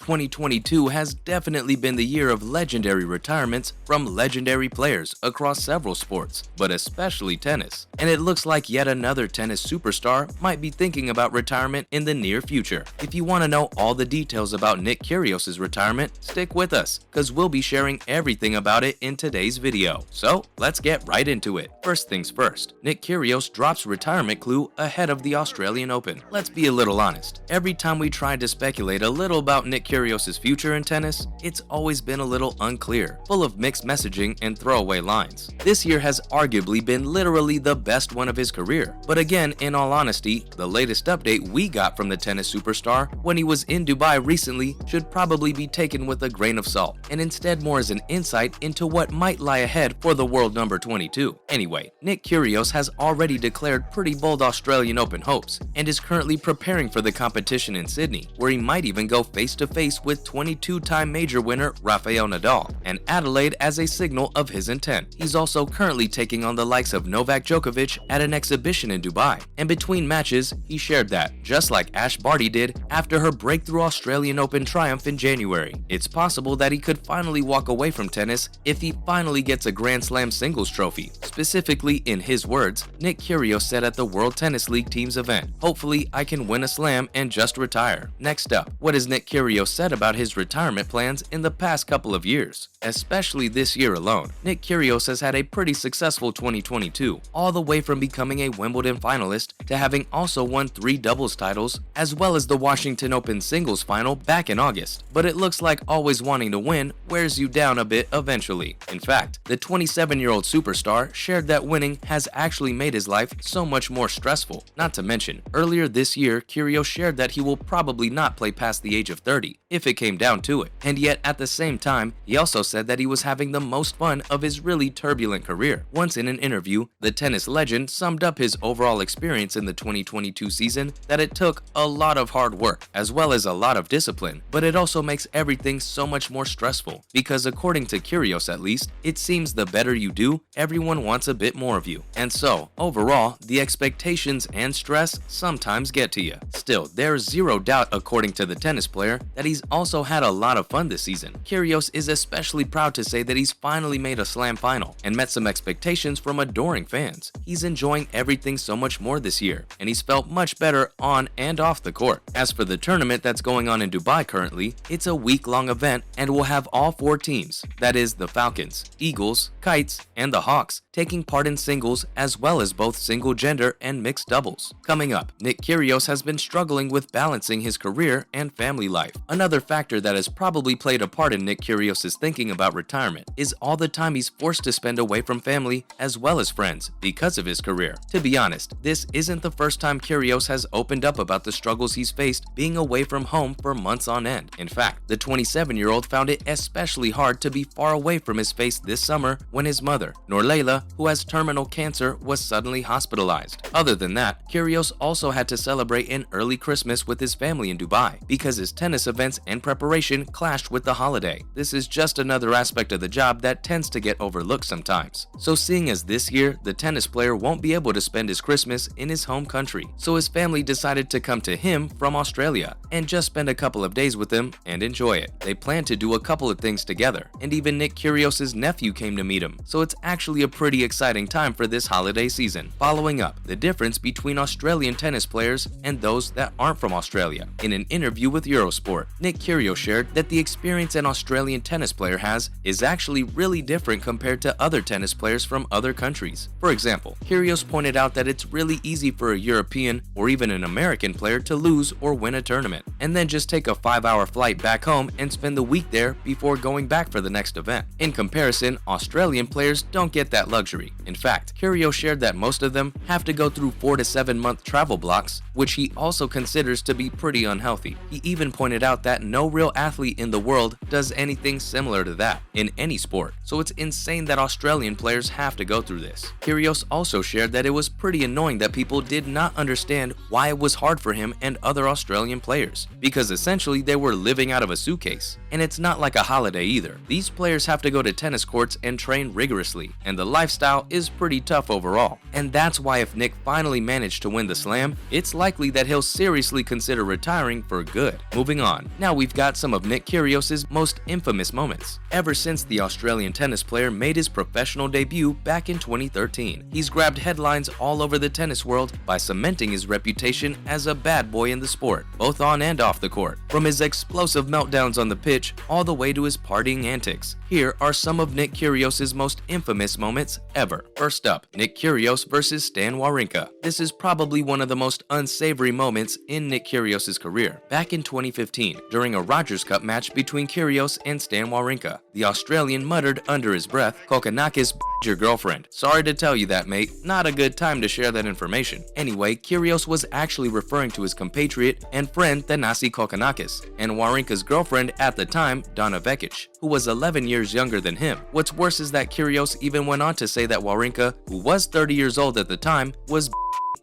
2022 has definitely been the year of legendary retirements from legendary players across several sports, but especially tennis. And it looks like yet another tennis superstar might be thinking about retirement in the near future. If you want to know all the details about Nick Kyrgios' retirement, stick with us, cause we'll be sharing everything about it in today's video. So let's get right into it. First things first, Nick Kyrgios drops retirement clue ahead of the Australian Open. Let's be a little honest. Every time we tried to speculate a little about Nick Kyrgios' future in tennis, it's always been a little unclear, full of mixed messaging and throwaway lines. This year has arguably been literally the best one of his career. But again, in all honesty, the latest update we got from the tennis superstar when he was in Dubai recently should probably be taken with a grain of salt, and instead more as an insight into what might lie ahead for the world number 22. Anyway, Nick Kyrgios has already declared pretty bold Australian Open hopes, and is currently preparing for the competition in Sydney, where he might even go face-to-face with 22-time major winner Rafael Nadal, and Adelaide as a signal of his intent. He's also currently taking on the likes of Novak Djokovic at an exhibition in Dubai, and between matches, he shared that, just like Ash Barty did after her breakthrough Australian Open triumph in January, it's possible that he could finally walk away from tennis if he finally gets a Grand Slam singles trophy. Specifically, in his words, Nick Kyrgios said at the World Tennis League team's event, "Hopefully I can win a slam and just retire." Next up, what has Nick Kyrgios said about his retirement plans in the past couple of years? Especially this year alone, Nick Kyrgios has had a pretty successful 2022, all the way from becoming a Wimbledon finalist to having also won 3 doubles titles, as well as the Washington Open singles final back in August. But it looks like always wanting to win wears you down a bit eventually. In fact, the 27-year-old superstar shared that winning has actually made his life so much more stressful. Not to mention, earlier this year, Kyrgios shared that he will probably not play past the age of 30, if it came down to it. And yet, at the same time, he also said that he was having the most fun of his really turbulent career. Once in an interview, the tennis legend summed up his overall experience in the 2022 season that it took a lot of hard work, as well as a lot of discipline, but it also makes everything so much more stressful, because according to Kyrgios at least, it seems the better you do, everyone wants a bit more of you. And so, overall, the expectations and stress sometimes get to you. Still, there's zero doubt, according to the tennis player, that he's also had a lot of fun this season. Kyrgios is especially proud to say that he's finally made a slam final and met some expectations from adoring fans. He's enjoying everything so much more this year, and he's felt much better on and off the court. As for the tournament that's going on in Dubai currently, it's a week-long event and will have all 4 teams, that is the Falcons, Eagles, Kites, and the Hawks, taking part in singles as well as both single gender and mixed doubles. Coming up, Nick Kyrgios has been struggling with balancing his career and family life. Another factor that has probably played a part in Nick Kyrgios' thinking about retirement is all the time he's forced to spend away from family as well as friends because of his career. To be honest, this isn't the first time Kyrgios has opened up about the struggles he's faced being away from home for months on end. In fact, the 27-year-old found it especially hard to be far away from his face this summer when his mother, Norleila, who has terminal cancer, was suddenly hospitalized. Other than that, Kyrgios also had to celebrate an early Christmas with his family in Dubai because his tennis events and preparation clashed with the holiday. This is just another aspect of the job that tends to get overlooked sometimes. So seeing as this year, the tennis player won't be able to spend his Christmas in his home country, so his family decided to come to him from Australia and just spend a couple of days with him and enjoy it. They plan to do a couple of things together, and even Nick Kyrgios' nephew came to meet him, so it's actually a pretty exciting time for this holiday season. Following up, the difference between Australian tennis players and those that aren't from Australia. In an interview with Eurosport, Nick Kyrgios shared that the experience an Australian tennis player has is actually really different compared to other tennis players from other countries. For example, Kyrgios pointed out that it's really easy for a European or even an American player to lose or win a tournament, and then just take a 5-hour flight back home and spend the week there before going back for the next event. In comparison, Australian players don't get that luxury. In fact, Kyrgios shared that most of them have to go through 4 to 7 month travel blocks, which he also considers to be pretty unhealthy. He even pointed out that no real athlete in the world does anything similar to that in any sport, so it's insane that Australian players have to go through this. Kyrgios also shared that it was pretty annoying that people did not understand why it was hard for him and other Australian players, because essentially they were living out of a suitcase. And it's not like a holiday either. These players have to go to tennis courts and train rigorously, and the lifestyle is pretty tough overall. And that's why if Nick finally managed to win the slam, it's likely that he'll seriously consider retiring for good. Moving on. Now Now we've got some of Nick Kyrgios' most infamous moments. Ever since the Australian tennis player made his professional debut back in 2013, he's grabbed headlines all over the tennis world by cementing his reputation as a bad boy in the sport, both on and off the court. From his explosive meltdowns on the pitch all the way to his partying antics, here are some of Nick Kyrgios' most infamous moments ever. First up, Nick Kyrgios versus Stan Wawrinka. This is probably one of the most unsavory moments in Nick Kyrgios' career. Back in 2015, during a Rogers Cup match between Kyrgios and Stan Wawrinka, the Australian muttered under his breath, "Kokkinakis, your girlfriend." Sorry to tell you that, mate. Not a good time to share that information. Anyway, Kyrgios was actually referring to his compatriot and friend Thanasi Kokkinakis, and Wawrinka's girlfriend at the time, Donna Vekic, who was 11 years younger than him. What's worse is that Kyrgios even went on to say that Wawrinka, who was 30 years old at the time, was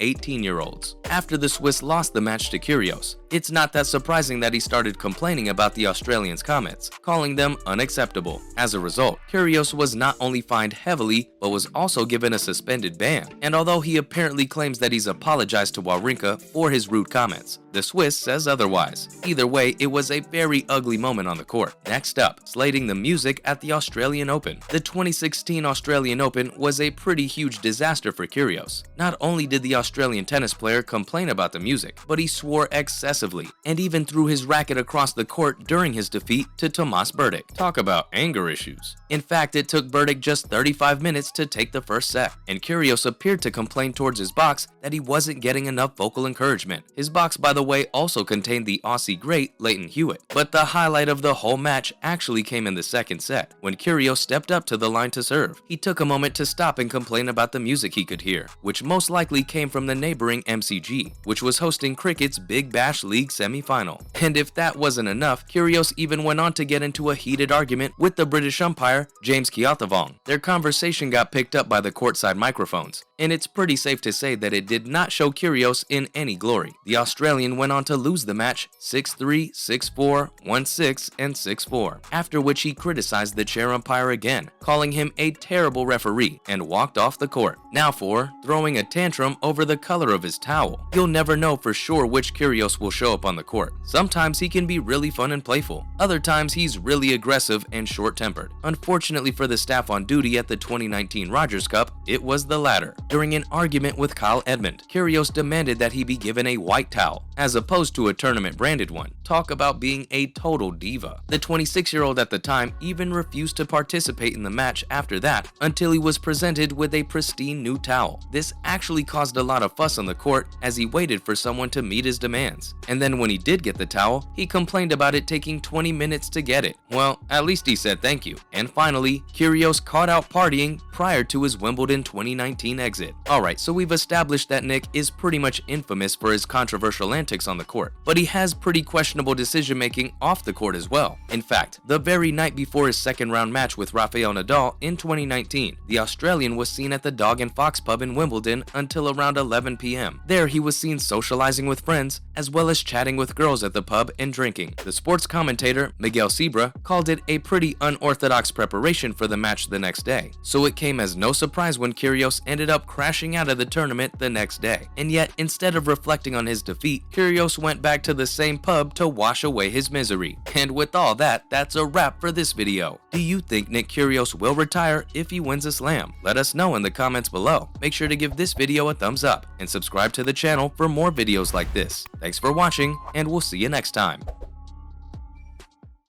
18-year-olds. After the Swiss lost the match to Kyrgios, it's not that surprising that he started complaining about the Australians' comments, calling them unacceptable. As a result, Kyrgios was not only fined heavily, but was also given a suspended ban. And although he apparently claims that he's apologized to Wawrinka for his rude comments, the Swiss says otherwise. Either way, it was a very ugly moment on the court. Next up, slating the music at the Australian Open. The 2016 Australian Open was a pretty huge disaster for Kyrgios. Not only did the Australian tennis player complain about the music, but he swore excessively and even threw his racket across the court during his defeat to Tomas Berdych. Talk about anger issues. In fact, it took Berdych just 35 minutes to take the first set, and Kyrgios appeared to complain towards his box that he wasn't getting enough vocal encouragement. His box, by the way, also contained the Aussie great Leighton Hewitt. But the highlight of the whole match actually came in the second set, when Kyrgios stepped up to the line to serve. He took a moment to stop and complain about the music he could hear, which most likely came from the neighboring MCG, which was hosting cricket's Big Bash League semi-final. And if that wasn't enough, Kyrgios even went on to get into a heated argument with the British umpire, James Keothavong. Their conversation got picked up by the courtside microphones, and it's pretty safe to say that it did not show Kyrgios in any glory. The Australian went on to lose the match 6-3, 6-4, 1-6, and 6-4, after which he criticized the chair umpire again, calling him a terrible referee, and walked off the court. Now for throwing a tantrum over the color of his towel. You'll never know for sure which Kyrgios will show up on the court. Sometimes he can be really fun and playful. Other times he's really aggressive and short-tempered. Unfortunately for the staff on duty at the 2019 Rogers Cup, it was the latter. During an argument with Kyle Edmund, Kyrgios demanded that he be given a white towel, as opposed to a tournament-branded one. Talk about being a total diva. The 26-year-old at the time even refused to participate in the match after that until he was presented with a pristine new towel. This actually caused a lot of fuss on the court as he waited for someone to meet his demands. And then when he did get the towel, he complained about it taking 20 minutes to get it. Well, at least he said thank you. And finally, Kyrgios caught out partying prior to his Wimbledon 2019 exit. Alright, so we've established that Nick is pretty much infamous for his controversial antics on the court, but he has pretty questionable decision-making off the court as well. In fact, the very night before his second-round match with Rafael Nadal in 2019, the Australian was seen at the Dog and Fox pub in Wimbledon until around 11 p.m. There, he was seen socializing with friends, as well as chatting with girls at the pub and drinking. The sports commentator, Miguel Sebra, called it a pretty unorthodox preparation for the match the next day, so it came as no surprise when Kyrgios ended up crashing out of the tournament the next day. And yet, instead of reflecting on his defeat, Kyrgios went back to the same pub to wash away his misery. And with all that, that's a wrap for this video. Do you think Nick Kyrgios will retire if he wins a slam? Let us know in the comments below. Make sure to give this video a thumbs up and subscribe to the channel for more videos like this. Thanks for watching, and we'll see you next time.